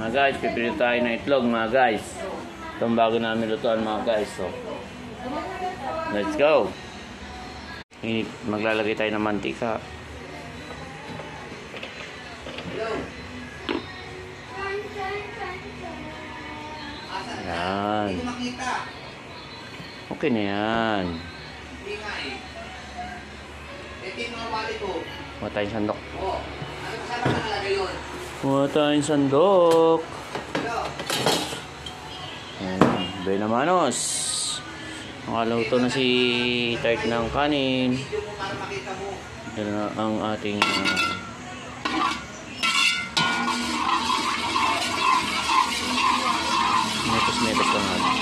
Mga guys, pipili tayo ng itlog mga guys. Itong bago namin lutuan mga guys. So, let's go. Maglalagay tayo ng mantika. Yan. Okay na yan. Muha tayong sandok. Muha tayong sandok. Ayan. Bay na manos. Nakaluto na si Tart ng kanin. Yan na ang ating metos-metos lang natin.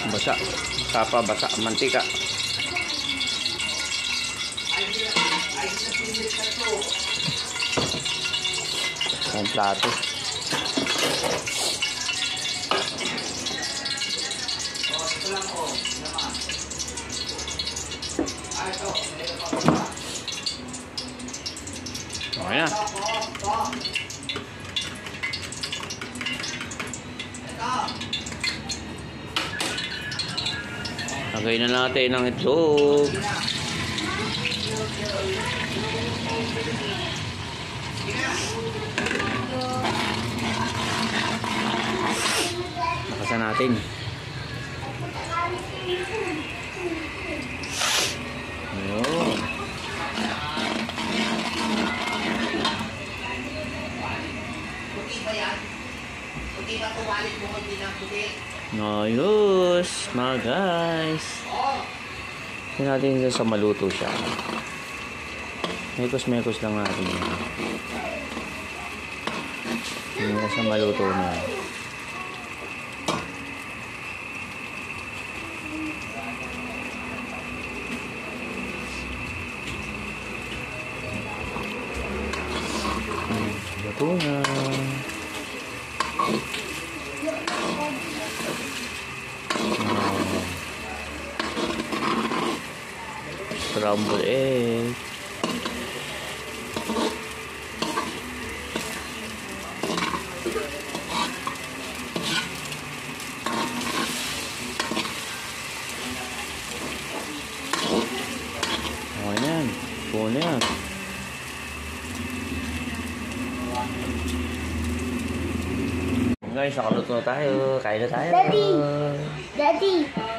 Basa. Tapa, basa. Mantika. Ang plato. Okay na. Lagay na natin ang itlog. Nakasan natin. Ayun. Ayos, mga guys. Hindi natin sa maluto siya. Mekos-mekos lang natin yan. Hindi na sa maluto na. Luto na. Scrambled egg. Oh, yan. Puno yan. Guys, nakaluto na tayo. Kain na tayo. Daddy!